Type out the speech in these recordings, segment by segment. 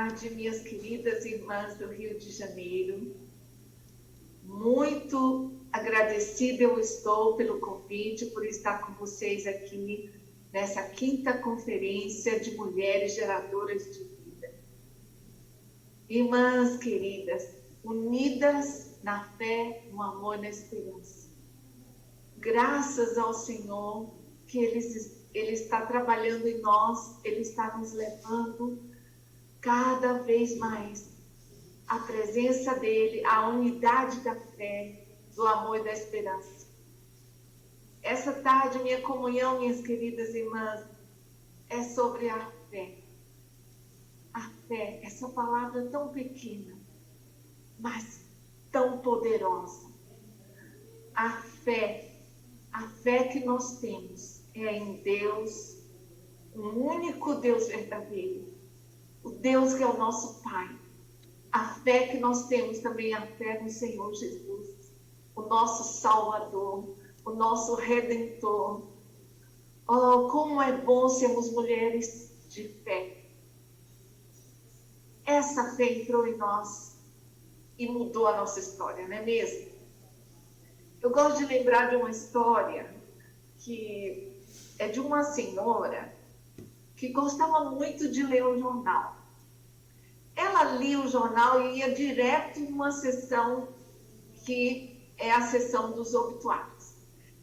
tarde, minhas queridas irmãs do Rio de Janeiro. Muito agradecida eu estou pelo convite, por estar com vocês aqui nessa 5ª Conferência de Mulheres Geradoras de Vida. Irmãs queridas, unidas na fé, no amor e na esperança. Graças ao Senhor que Ele está trabalhando em nós, Ele está nos levando cada vez mais à presença dEle, à unidade da fé, do amor e da esperança. Essa tarde, minha comunhão, minhas queridas irmãs, é sobre a fé. A fé, essa palavra tão pequena, mas tão poderosa. A fé que nós temos é em Deus, um único Deus verdadeiro, o Deus que é o nosso Pai. A fé que nós temos também é a fé no Senhor Jesus, o nosso Salvador, o nosso Redentor. Oh, como é bom sermos mulheres de fé. Essa fé entrou em nós e mudou a nossa história, não é mesmo? Eu gosto de lembrar de uma história que é de uma senhora que gostava muito de ler o jornal. Ela lia o jornal e ia direto numa sessão que é a sessão dos obituários.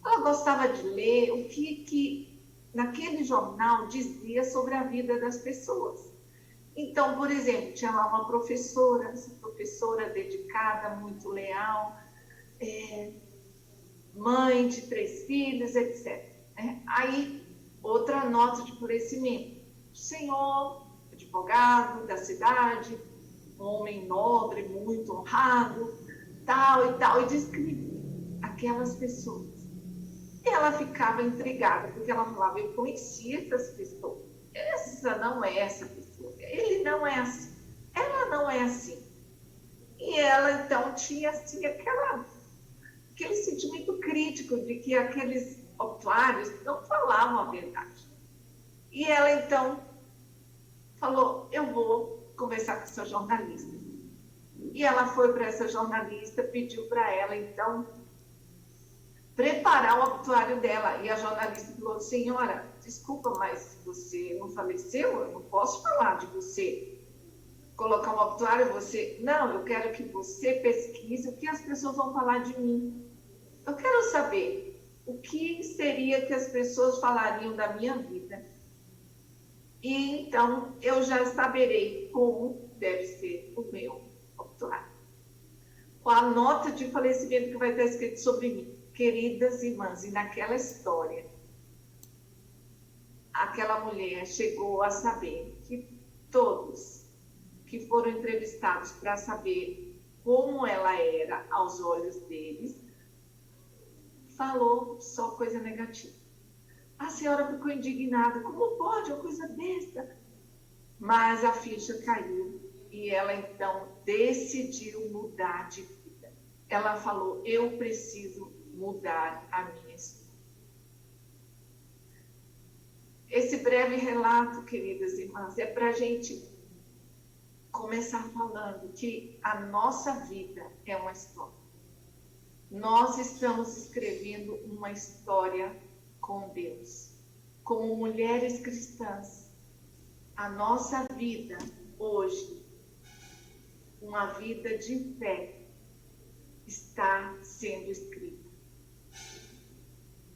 Ela gostava de ler o que naquele jornal dizia sobre a vida das pessoas. Então, por exemplo, tinha lá uma professora, essa professora dedicada, muito leal, mãe de 3 filhos, etc. Aí, outra nota de florescimento. Senhor, advogado da cidade, um homem nobre, muito honrado, tal e tal, e descrevia aquelas pessoas. E ela ficava intrigada, porque ela falava, eu conhecia essas pessoas. Essa não é essa pessoa. Ele não é assim. Ela não é assim. E ela, então, tinha assim, aquele sentimento crítico de que aqueles obituários não falavam a verdade. E ela, então, falou, eu vou conversar com essa jornalista. E ela foi para essa jornalista, pediu para ela, então, preparar o obituário dela. E a jornalista falou, senhora, desculpa, mas você não faleceu? Eu não posso falar de você. Colocar um obituário, você... Não, eu quero que você pesquise o que as pessoas vão falar de mim. Eu quero saber o que seria que as pessoas falariam da minha vida. E então eu já saberei como deve ser o meu obituário. Com a nota de falecimento que vai estar escrito sobre mim. Queridas irmãs, e naquela história, aquela mulher chegou a saber que todos que foram entrevistados para saber como ela era aos olhos deles, falou só coisa negativa. A senhora ficou indignada, como pode uma coisa besta? Mas a ficha caiu e ela então decidiu mudar de vida. Ela falou, eu preciso mudar a minha história. Esse breve relato, queridas irmãs, é para a gente começar falando que a nossa vida é uma história. Nós estamos escrevendo uma história com Deus. Como mulheres cristãs, a nossa vida hoje, uma vida de fé, está sendo escrita.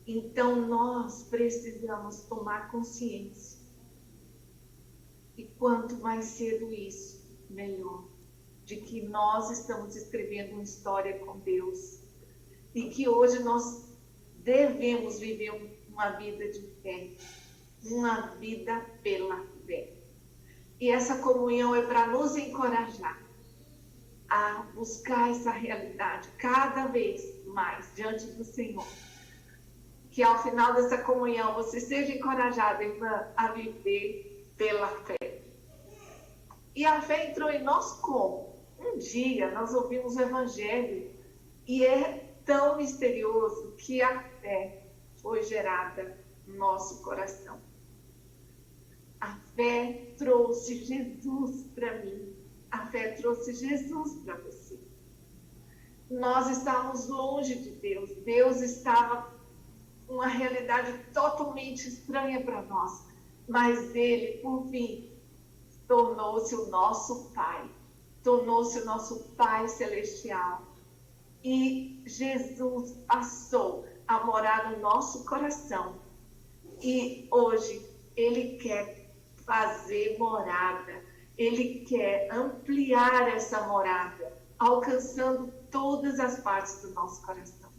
Então nós precisamos tomar consciência. E quanto mais cedo isso, melhor. De que nós estamos escrevendo uma história com Deus. E que hoje nós devemos viver uma vida de fé. Uma vida pela fé. E essa comunhão é para nos encorajar a buscar essa realidade cada vez mais diante do Senhor. Que ao final dessa comunhão você seja encorajada, irmã, a viver pela fé. E a fé entrou em nós como? Um dia nós ouvimos o Evangelho e é tão misterioso que a fé foi gerada no nosso coração. A fé fé trouxe Jesus para mim. A fé trouxe Jesus para você. Nós estávamos longe de Deus. Deus estava uma realidade totalmente estranha para nós. Mas Ele, por fim, tornou-se o nosso Pai. Tornou-se o nosso Pai Celestial. E Jesus passou a morar no nosso coração. E hoje Ele quer fazer morada. Ele quer ampliar essa morada, alcançando todas as partes do nosso coração.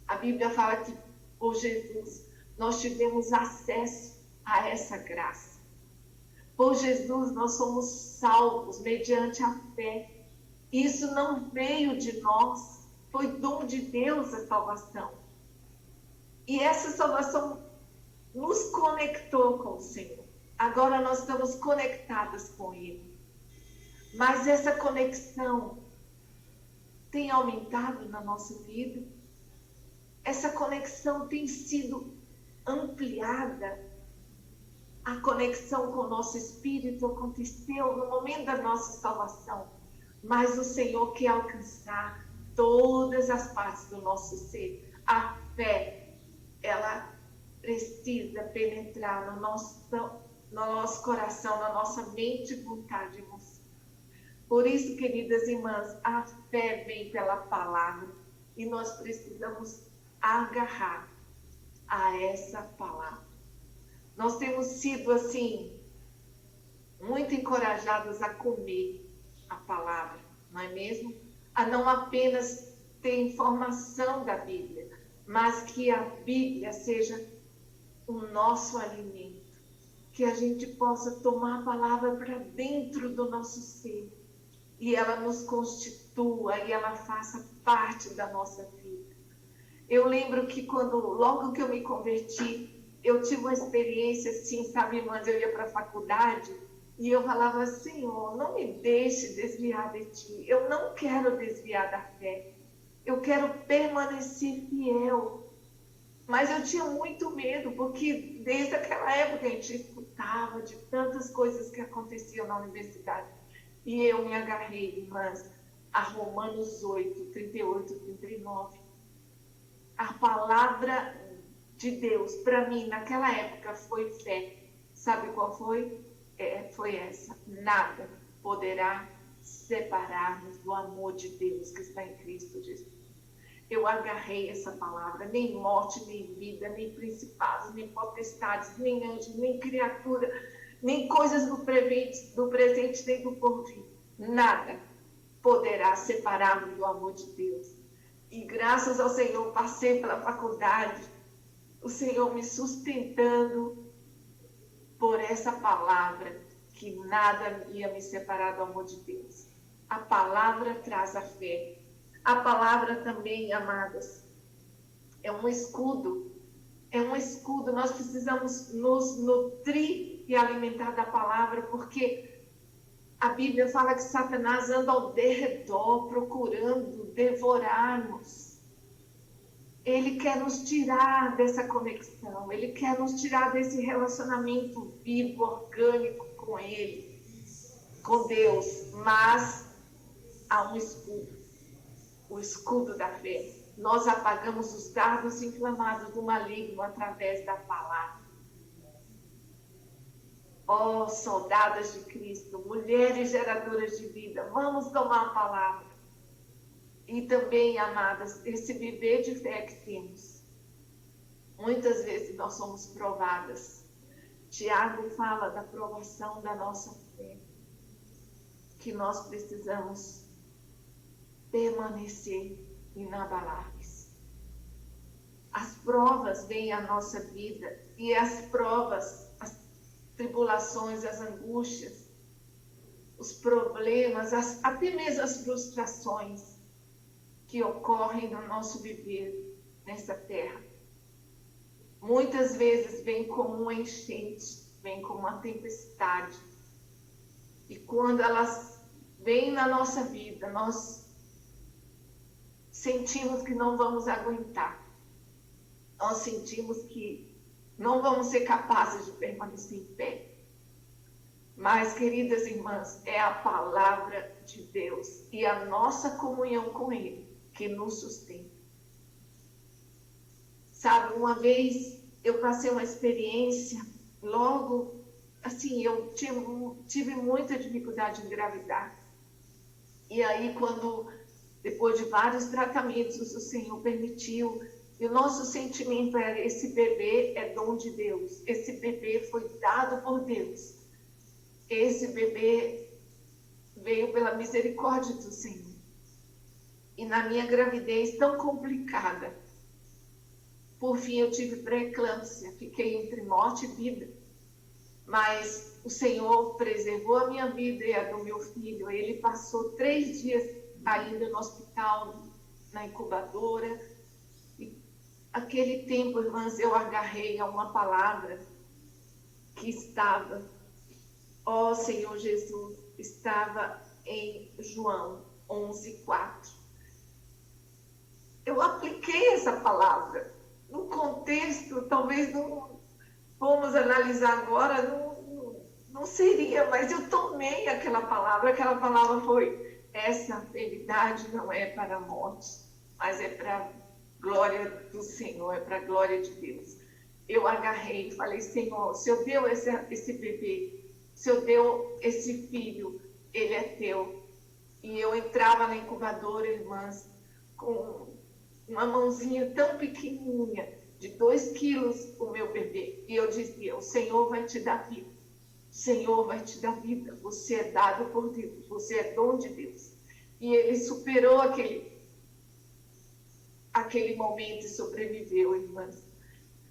A Bíblia fala que por Jesus nós tivemos acesso a essa graça. Por Jesus nós somos salvos mediante a fé. Isso não veio de nós, foi dom de Deus a salvação. E essa salvação nos conectou com o Senhor. Agora nós estamos conectadas com Ele. Mas essa conexão tem aumentado na nossa vida? Essa conexão tem sido ampliada? A conexão com o nosso espírito aconteceu no momento da nossa salvação. Mas o Senhor quer alcançar todas as partes do nosso ser. A fé, ela precisa penetrar no nosso coração, na nossa mente, vontade e emoção. Por isso, queridas irmãs, a fé vem pela palavra e nós precisamos agarrar a essa palavra. Nós temos sido, assim, muito encorajadas a comer a palavra, não é mesmo? A não apenas ter informação da Bíblia, mas que a Bíblia seja o nosso alimento. Que a gente possa tomar a palavra para dentro do nosso ser. E ela nos constitua e ela faça parte da nossa vida. Eu lembro que logo que eu me converti, eu tive uma experiência assim, sabe, irmãs, eu ia para a faculdade e eu falava, Senhor, não me deixe desviar de Ti. Eu não quero desviar da fé. Eu quero permanecer fiel. Mas eu tinha muito medo, porque desde aquela época a gente escutava de tantas coisas que aconteciam na universidade. E eu me agarrei, irmãs, a Romanos 8, 38, 39. A palavra de Deus, para mim, naquela época, foi fé. Sabe qual foi? Foi essa. Nada poderá separar-nos do amor de Deus que está em Cristo Jesus. Eu agarrei essa palavra, nem morte, nem vida, nem principados, nem potestades, nem anjos, nem criatura, nem coisas do presente, nem do porvir. Nada poderá separar-me do amor de Deus. E graças ao Senhor, passei pela faculdade, o Senhor me sustentando por essa palavra, que nada ia me separar do amor de Deus. A palavra traz a fé. A palavra também, amadas, é um escudo. É um escudo. Nós precisamos nos nutrir e alimentar da palavra, porque a Bíblia fala que Satanás anda ao derredor, procurando devorar-nos. Ele quer nos tirar dessa conexão. Ele quer nos tirar desse relacionamento vivo, orgânico com Ele, com Deus. Mas há um escudo. O escudo da fé. Nós apagamos os dardos inflamados do maligno através da palavra. Ó, soldadas de Cristo, mulheres geradoras de vida, vamos tomar a palavra. E também, amadas, esse viver de fé que temos. Muitas vezes nós somos provadas. Tiago fala da provação da nossa fé. Que nós precisamos permanecer inabaláveis. As provas vêm à nossa vida e as provas, as tribulações, as angústias, os problemas, até mesmo as frustrações que ocorrem no nosso viver nessa terra. Muitas vezes vem como uma enchente, vem como uma tempestade. E quando elas vêm na nossa vida, nós sentimos que não vamos aguentar. Nós sentimos que não vamos ser capazes de permanecer em pé. Mas, queridas irmãs, é a palavra de Deus e a nossa comunhão com Ele que nos sustenta. Sabe, uma vez eu passei uma experiência, logo, assim, eu tive muita dificuldade em engravidar. E aí, depois de vários tratamentos, o Senhor permitiu, e o nosso sentimento era: esse bebê é dom de Deus, esse bebê foi dado por Deus, esse bebê veio pela misericórdia do Senhor. E na minha gravidez tão complicada, por fim eu tive pré-eclâmpsia, fiquei entre morte e vida. Mas o Senhor preservou a minha vida e a do meu filho. Ele passou 3 dias ainda no hospital, na incubadora. E aquele tempo, irmãs, eu agarrei a uma palavra que estava, ó Senhor Jesus, estava em João 11:4. Eu apliquei essa palavra no contexto, talvez não vamos analisar agora, não seria, mas eu tomei aquela palavra foi: essa enfermidade não é para a morte, mas é para a glória do Senhor, é para a glória de Deus. Eu agarrei e falei: Senhor, o Senhor deu esse bebê, o Senhor deu esse filho, ele é teu. E eu entrava na incubadora, irmãs, com uma mãozinha tão pequenininha, de 2 quilos, o meu bebê. E eu dizia: o Senhor vai te dar vida. O Senhor vai te dar vida. Você é dado por Deus. Você é dom de Deus. E ele superou aquele momento e sobreviveu, irmãs.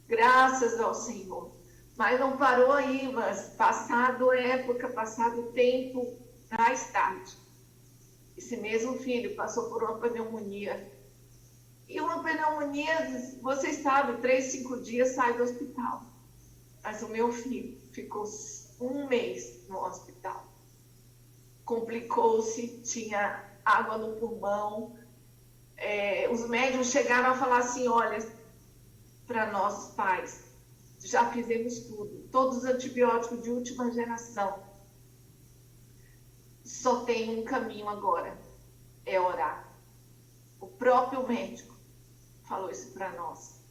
Graças ao Senhor. Mas não parou aí, irmãs. Passado época, passado tempo, mais tarde, esse mesmo filho passou por uma pneumonia. E uma pneumonia, vocês sabem, 3, 5 dias sai do hospital. Mas o meu filho ficou 1 mês no hospital. Complicou-se, tinha água no pulmão. Os médicos chegaram a falar assim: olha, para nós pais, já fizemos tudo, todos os antibióticos de última geração. Só tem um caminho agora, é orar. O próprio médico falou isso para nós.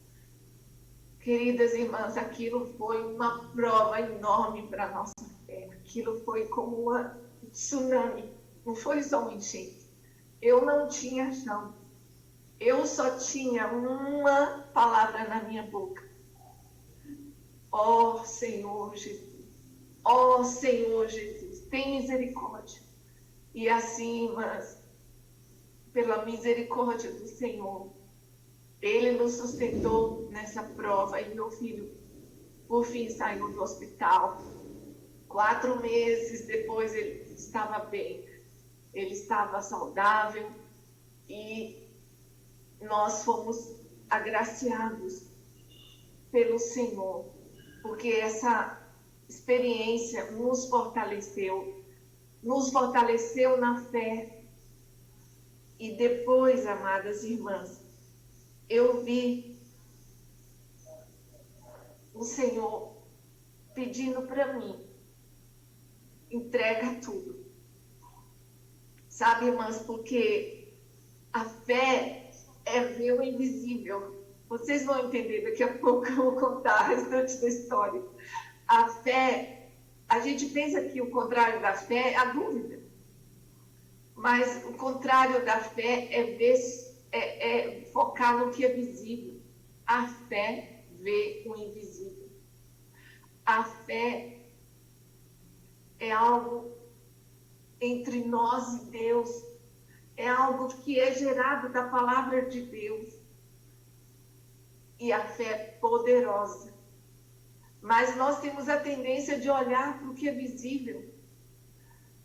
Queridas irmãs, aquilo foi uma prova enorme para a nossa fé. Aquilo foi como um tsunami, não foi só um enchente. Eu não tinha chão. Eu só tinha uma palavra na minha boca: ó Senhor Jesus, ó Senhor Jesus, tem misericórdia. E assim, irmãs, pela misericórdia do Senhor, Ele nos sustentou nessa prova. E meu filho, por fim, saiu do hospital. 4 meses depois ele estava bem, ele estava saudável, e nós fomos agraciados pelo Senhor, porque essa experiência nos fortaleceu na fé. E depois, amadas irmãs, eu vi o Senhor pedindo para mim: entrega tudo. Sabe, irmãs, porque a fé é ver o invisível. Vocês vão entender daqui a pouco, eu vou contar o restante da história. A fé, a gente pensa que o contrário da fé é a dúvida. Mas o contrário da fé é focar no que é visível. A fé vê o invisível. A fé é algo entre nós e Deus. É algo que é gerado da palavra de Deus. E a fé é poderosa. Mas nós temos a tendência de olhar para o que é visível.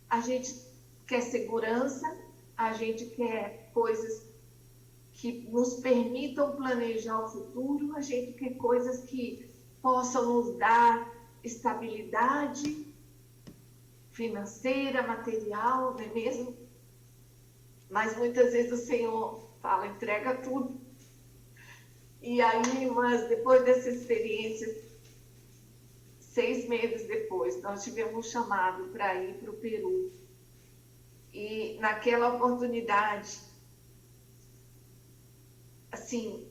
A gente quer segurança, a gente quer coisas que nos permitam planejar o futuro, a gente quer coisas que possam nos dar estabilidade financeira, material, não é mesmo? Mas muitas vezes o Senhor fala: entrega tudo. E aí, mas depois dessa experiência, 6 meses depois, nós tivemos um chamado para ir para o Peru. E naquela oportunidade, assim,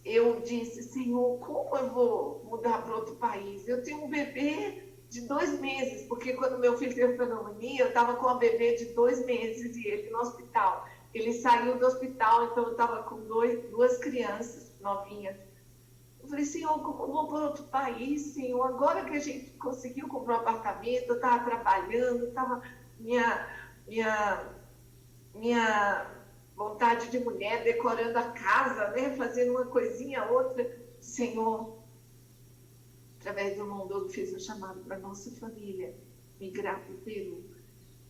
eu disse, Senhor, como eu vou mudar para outro país? Eu tenho um bebê de 2 meses, porque quando meu filho teve pneumonia, eu estava com uma bebê de 2 meses e ele no hospital. Ele saiu do hospital, então eu estava com duas crianças novinhas. Eu falei, Senhor, como eu vou para outro país, Senhor? Agora que a gente conseguiu comprar um apartamento, eu estava trabalhando, estava minha vontade de mulher, decorando a casa, né? Fazendo uma coisinha, outra. Senhor, através do Mondolo, fiz um chamado para nossa família migrar para o Peru.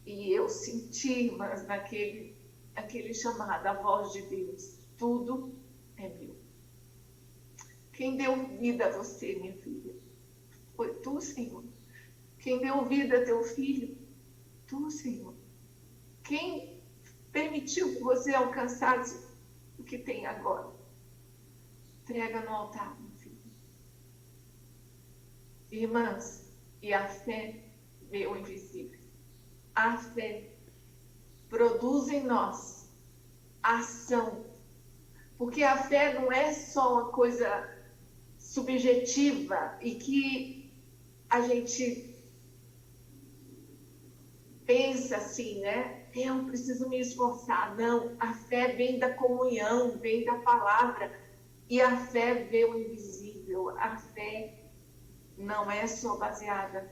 E eu senti, mas aquele chamado, a voz de Deus, tudo é meu. Quem deu vida a você, minha filha? Foi tu, Senhor. Quem deu vida a teu filho? Tu, Senhor. Quem permitiu que você alcançasse o que tem agora? Entrega no altar, meu filho. Irmãs, e a fé vê o invisível. A fé produz em nós ação. Porque a fé não é só uma coisa subjetiva e que a gente pensa assim, né? Eu preciso me esforçar. Não, a fé vem da comunhão, vem da palavra. E a fé vê o invisível. A fé não é só baseada.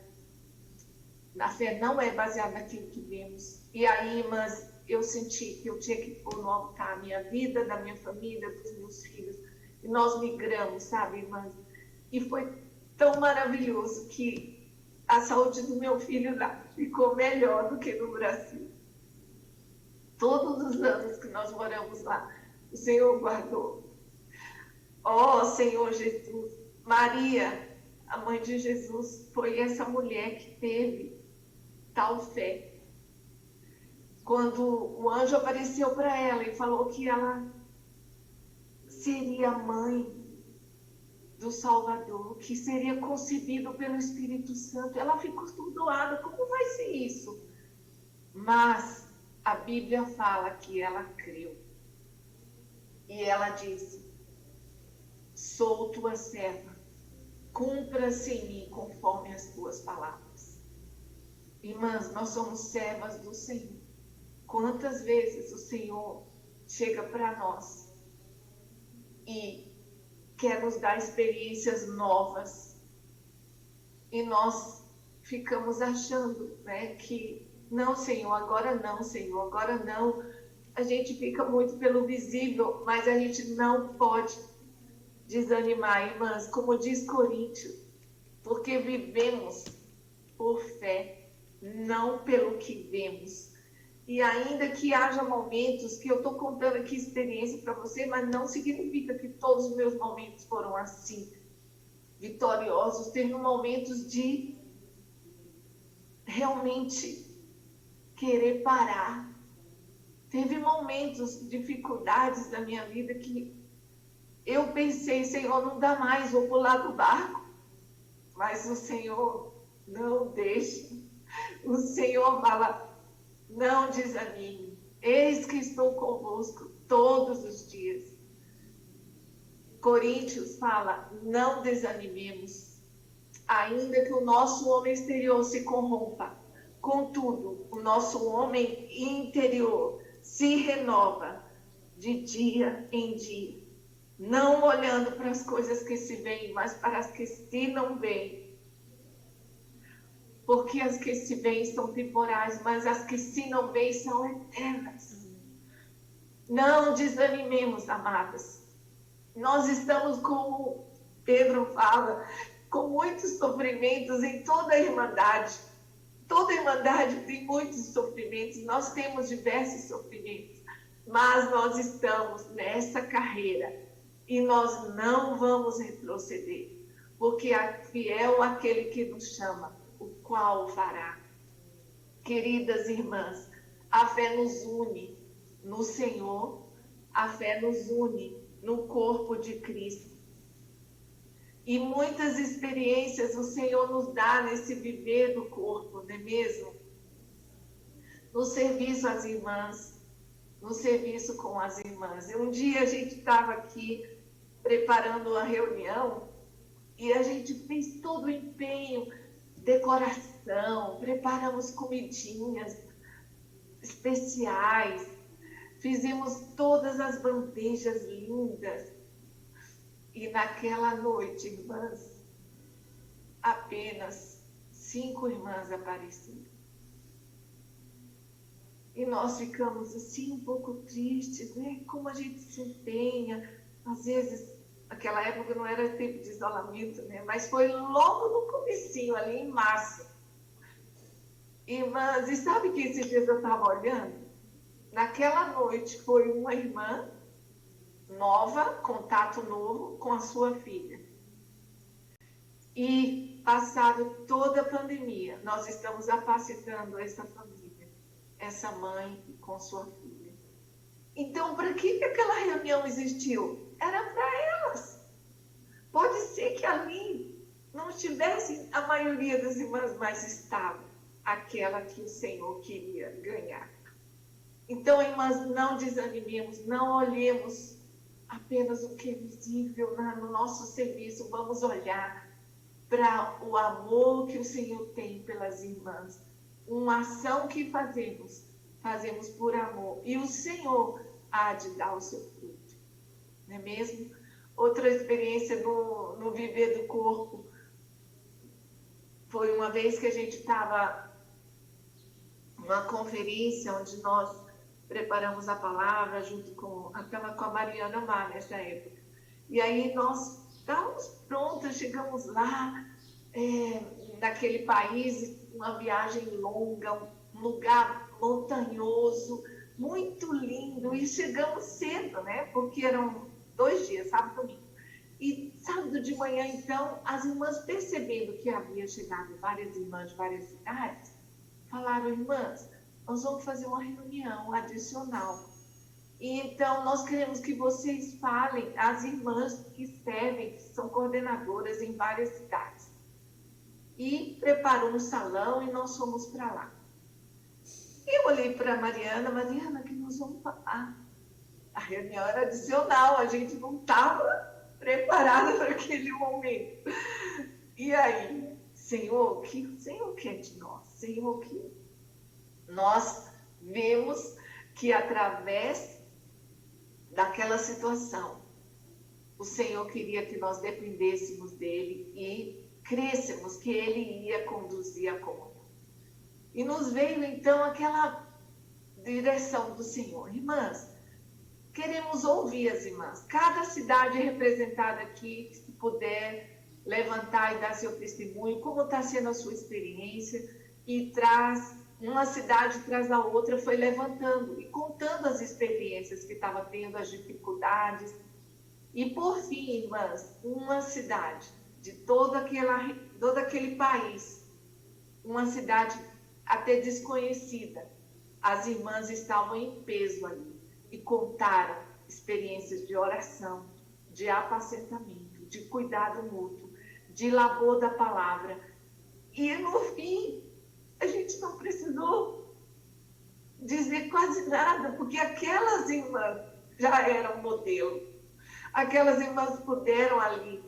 A fé não é baseada naquilo que vemos. E aí, irmãs, eu senti que eu tinha que pôr no altar a minha vida, da minha família, dos meus filhos. E nós migramos, sabe, irmãs? E foi tão maravilhoso que a saúde do meu filho lá ficou melhor do que no Brasil. Todos os anos que nós moramos lá, o Senhor guardou. Ó, Senhor Jesus, Maria, a mãe de Jesus, foi essa mulher que teve tal fé. Quando o anjo apareceu para ela e falou que ela seria mãe do Salvador, que seria concebido pelo Espírito Santo, ela ficou doada. Como vai ser isso? Mas a Bíblia fala que ela creu. E ela disse, sou tua serva, cumpra-se em mim conforme as tuas palavras. Irmãs, nós somos servas do Senhor. Quantas vezes o Senhor chega para nós e quer nos dar experiências novas e nós ficamos achando, né, que não, Senhor, agora não, Senhor, agora não. A gente fica muito pelo visível, mas a gente não pode desanimar, irmãs, como diz Coríntios, porque vivemos por fé, não pelo que vemos. E ainda que haja momentos que eu estou contando aqui experiência para você, mas não significa que todos os meus momentos foram assim, vitoriosos. Teve momentos de realmente querer parar. Teve momentos, dificuldades da minha vida que eu pensei, Senhor, não dá mais, vou pular do barco. Mas o Senhor não deixa. O Senhor fala, não desanime. Eis que estou convosco todos os dias. Coríntios fala, não desanimemos. Ainda que o nosso homem exterior se corrompa, contudo, o nosso homem interior se renova de dia em dia, não olhando para as coisas que se veem, mas para as que se não veem. Porque as que se veem são temporais, mas as que se não veem são eternas. Não desanimemos, amadas. Nós estamos, como Pedro fala, com muitos sofrimentos em toda a Irmandade. Toda a Irmandade tem muitos sofrimentos, nós temos diversos sofrimentos, mas nós estamos nessa carreira e nós não vamos retroceder, porque é fiel aquele que nos chama, o qual o fará. Queridas irmãs, a fé nos une no Senhor, a fé nos une no corpo de Cristo. E muitas experiências o Senhor nos dá nesse viver do corpo, não é mesmo? No serviço às irmãs, no serviço com as irmãs. E um dia a gente estava aqui preparando uma reunião e a gente fez todo o empenho, decoração, preparamos comidinhas especiais, fizemos todas as bandejas lindas. E naquela noite, irmãs, apenas 5 irmãs apareceram. E nós ficamos assim um pouco tristes, né? Como a gente se empenha. Às vezes, naquela época não era tempo de isolamento, né? Mas foi logo no comecinho, ali em março. Irmãs, e sabe que esses dias eu estava olhando? Naquela noite foi uma irmã nova, contato novo com a sua filha. E passado toda a pandemia, nós estamos apacitando essa família, essa mãe com sua filha. Então, para que aquela reunião existiu? Era para elas. Pode ser que ali não estivesse a maioria das irmãs, mas estava aquela que o Senhor queria ganhar. Então, irmãs, não desanimemos, não olhemos apenas o que é visível no nosso serviço. Vamos olhar para o amor que o Senhor tem pelas irmãs. Uma ação que fazemos por amor. E o Senhor há de dar o seu fruto. Não é mesmo? Outra experiência no viver do corpo foi uma vez que a gente estava numa conferência onde nós preparamos a palavra junto com a Mariana Mar nessa época. E aí nós estávamos prontas, chegamos lá, naquele país, uma viagem longa, um lugar montanhoso, muito lindo, e chegamos cedo, né? Porque eram 2 dias, sábado e domingo. E sábado de manhã, então, as irmãs, percebendo que havia chegado várias irmãs de várias cidades, falaram: irmãs, nós vamos fazer uma reunião adicional. E então, nós queremos que vocês falem às irmãs que servem, que são coordenadoras em várias cidades. E preparou um salão e nós fomos para lá. E eu olhei para a Mariana, que nós vamos falar. A reunião era adicional, a gente não estava preparada para aquele momento. E aí, Senhor, o que o Senhor quer de nós? Senhor, que nós vemos que através daquela situação, o Senhor queria que nós dependêssemos dele e crêssemos que ele ia conduzir a comunhão. E nos veio então aquela direção do Senhor. Irmãs, queremos ouvir as irmãs. Cada cidade representada aqui, se puder levantar e dar seu testemunho, como está sendo a sua experiência, e uma cidade traz a outra, foi levantando e contando as experiências que estava tendo, as dificuldades. E por fim, irmãs, uma cidade de todo aquele país, uma cidade até desconhecida, as irmãs estavam em peso ali e contaram experiências de oração, de apacentamento, de cuidado mútuo, de labor da palavra. E no fim, a gente não precisou dizer quase nada, porque aquelas irmãs já eram modelo. Aquelas irmãs puderam ali,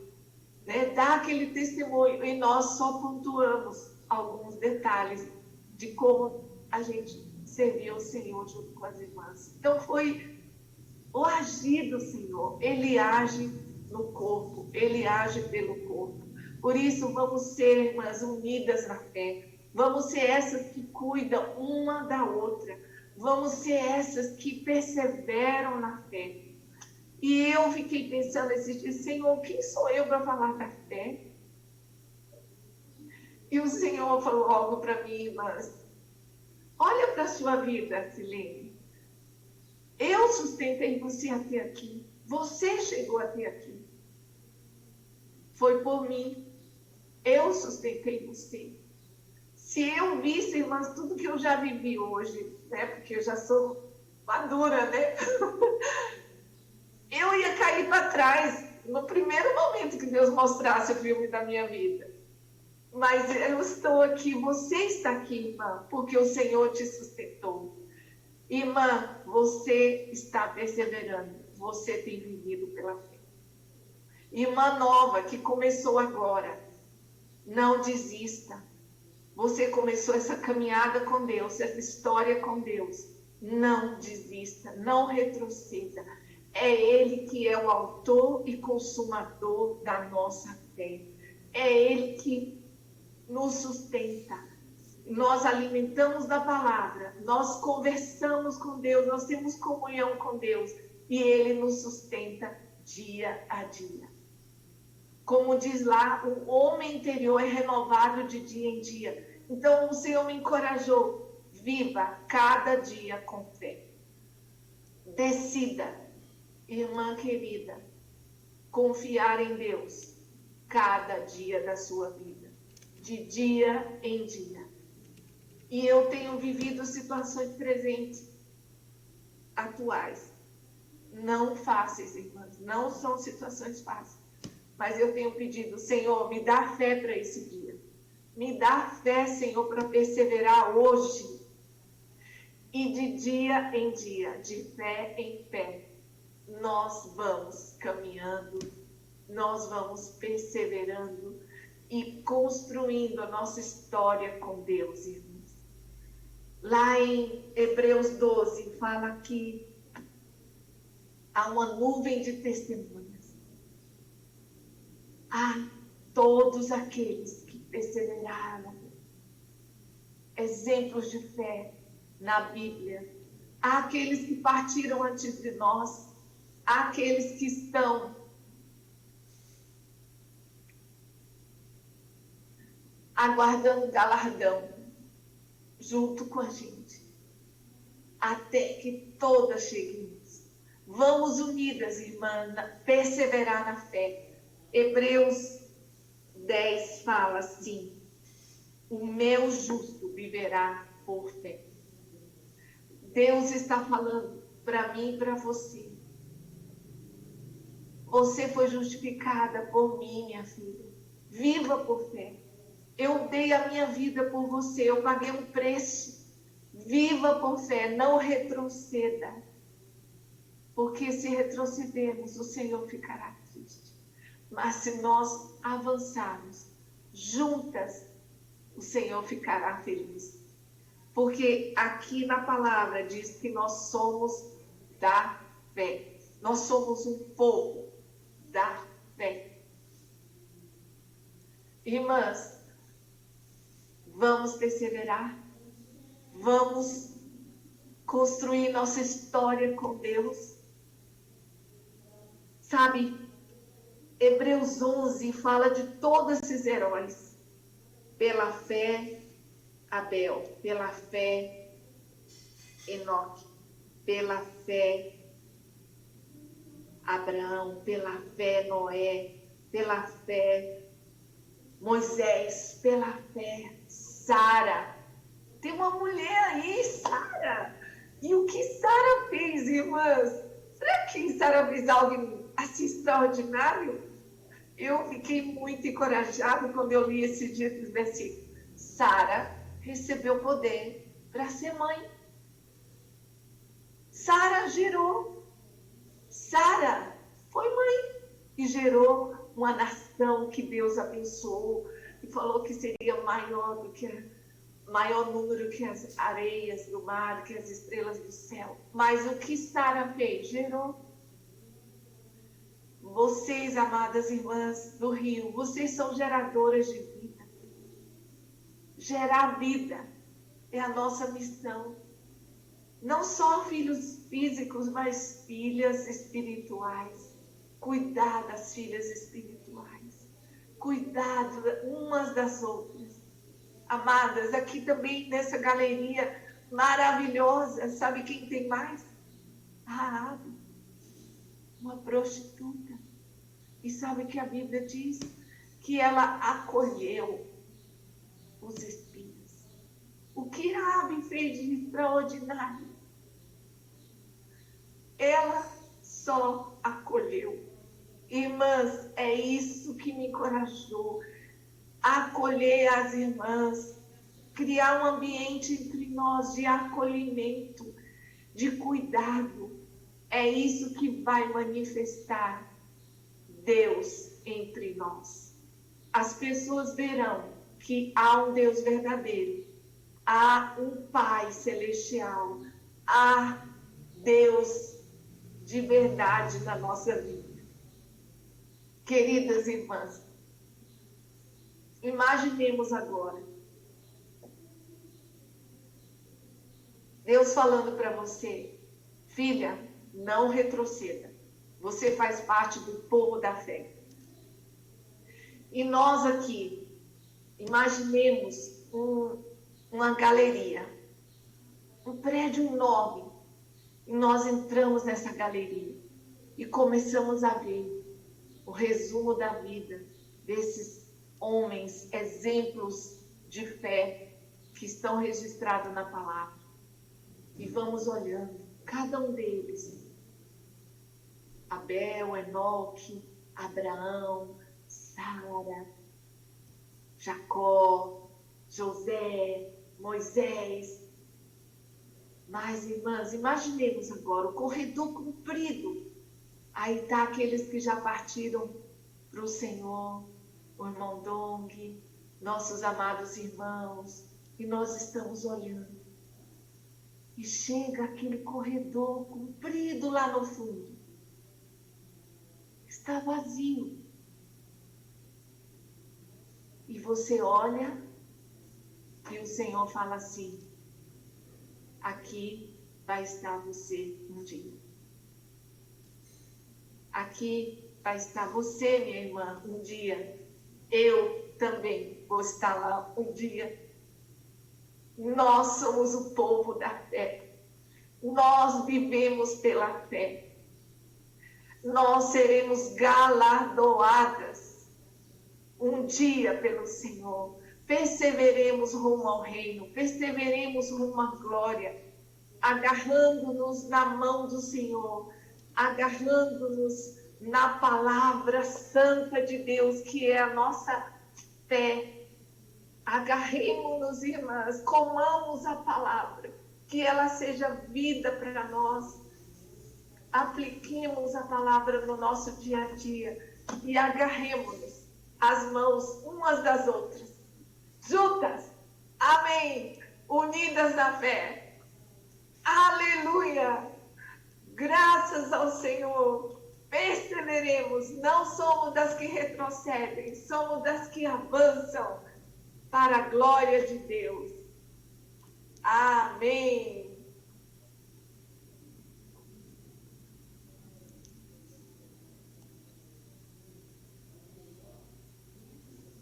né, dar aquele testemunho, e nós só pontuamos alguns detalhes de como a gente servia o Senhor junto com as irmãs. Então foi o agir do Senhor. Ele age no corpo, ele age pelo corpo. Por isso, vamos ser, irmãs, unidas na fé. Vamos ser essas que cuidam uma da outra. Vamos ser essas que perseveram na fé. E eu fiquei pensando esses dias: Senhor, quem sou eu para falar da fé? E o Senhor falou algo para mim, irmãs: olha para a sua vida, Silene. Eu sustentei você até aqui. Você chegou até aqui. Foi por mim. Eu sustentei você. Se eu visse, irmãs, tudo que eu já vivi hoje, né? Porque eu já sou madura, né? Eu ia cair para trás. no primeiro momento que Deus mostrasse o filme da minha vida. Mas eu estou aqui, você está aqui, irmã, porque o Senhor te sustentou. Irmã, você está perseverando, você tem vivido pela fé. Irmã nova que começou agora, não desista. Você começou essa caminhada com Deus, essa história com Deus. Não desista, não retroceda. É Ele que é o autor e consumador da nossa fé. É Ele que nos sustenta. Nós alimentamos da palavra, nós conversamos com Deus, nós temos comunhão com Deus e Ele nos sustenta dia a dia. Como diz lá, o homem interior é renovado de dia em dia. Então o Senhor me encorajou, viva cada dia com fé. Decida, irmã querida, confiar em Deus cada dia da sua vida, de dia em dia. E eu tenho vivido situações presentes, atuais, não fáceis, irmãs, não são situações fáceis. Mas eu tenho pedido, Senhor, me dá fé para esse dia. Me dá fé, Senhor, para perseverar hoje. E de dia em dia, de fé em fé, nós vamos caminhando, nós vamos perseverando e construindo a nossa história com Deus, irmãos. Lá em Hebreus 12, fala que há uma nuvem de testemunhas. Há todos aqueles que perseveraram, exemplos de fé na Bíblia. Há aqueles que partiram antes de nós, há aqueles que estão aguardando galardão junto com a gente, até que todas cheguemos. Vamos unidas, irmã, perseverar na fé. Hebreus 10 fala assim: o meu justo viverá por fé. Deus está falando para mim e para você. Você foi justificada por mim, minha filha. Viva por fé. Eu dei a minha vida por você, eu paguei um preço. Viva por fé, não retroceda. Porque se retrocedermos, o Senhor ficará triste. Mas se nós avançarmos juntas, o Senhor ficará feliz. Porque aqui na palavra diz que nós somos da fé. Nós somos um povo da fé. Irmãs, vamos perseverar, vamos construir nossa história com Deus. Sabe, Hebreus 11 fala de todos esses heróis. Pela fé, Abel, pela fé, Enoque, pela fé, Abraão, pela fé, Noé, pela fé, Moisés, pela fé, Sara. Tem uma mulher aí, Sara. E o que Sara fez, irmãs? Será que Sara fez algo assim extraordinário? Eu fiquei muito encorajada quando eu li esse dia dos versículos. Sara recebeu poder para ser mãe. Sara gerou. Sara foi mãe e gerou uma nação que Deus abençoou e falou que seria maior número que as areias do mar, que as estrelas do céu. Mas o que Sara fez? Gerou. Vocês, amadas irmãs do Rio, vocês são geradoras de vida. Gerar vida é a nossa missão. Não só filhos físicos, mas filhas espirituais. Cuidar das filhas espirituais. Cuidar umas das outras. Amadas, aqui também nessa galeria maravilhosa, sabe quem tem mais? Raabe, uma prostituta. E sabe que a Bíblia diz? Que ela acolheu os espinhos. O que Raabe fez de extraordinário? Ela só acolheu. Irmãs, é isso que me encorajou. Acolher as irmãs, criar um ambiente entre nós de acolhimento, de cuidado. É isso que vai manifestar Deus entre nós. As pessoas verão que há um Deus verdadeiro, há um Pai celestial, há Deus de verdade na nossa vida. Queridas irmãs, imaginemos agora Deus falando para você: filha, não retroceda. Você faz parte do povo da fé. E nós aqui, imaginemos uma galeria, um prédio enorme. E nós entramos nessa galeria e começamos a ver o resumo da vida desses homens, exemplos de fé que estão registrados na palavra. E vamos olhando, cada um deles. Abel, Enoque, Abraão, Sara, Jacó, José, Moisés. Mas, irmãs, imaginemos agora o corredor comprido. Aí está aqueles que já partiram para o Senhor, o irmão Dong, nossos amados irmãos, e nós estamos olhando. E chega aquele corredor comprido lá no fundo. Está vazio. E você olha e o Senhor fala assim: aqui vai estar você um dia. Aqui vai estar você, minha irmã, um dia. Eu também vou estar lá um dia. Nós somos o povo da fé. Nós vivemos pela fé. Nós seremos galardoadas um dia pelo Senhor. Perseveremos rumo ao reino. Perseveremos rumo à glória. Agarrando-nos na mão do Senhor. Agarrando-nos na palavra santa de Deus, que é a nossa fé. Agarremos-nos, irmãs, comamos a palavra, que ela seja vida para nós. Apliquemos a palavra no nosso dia a dia e agarremos-nos as mãos umas das outras, juntas, amém, unidas na fé. Aleluia! Graças ao Senhor, perseveremos, não somos das que retrocedem, somos das que avançam para a glória de Deus. Amém.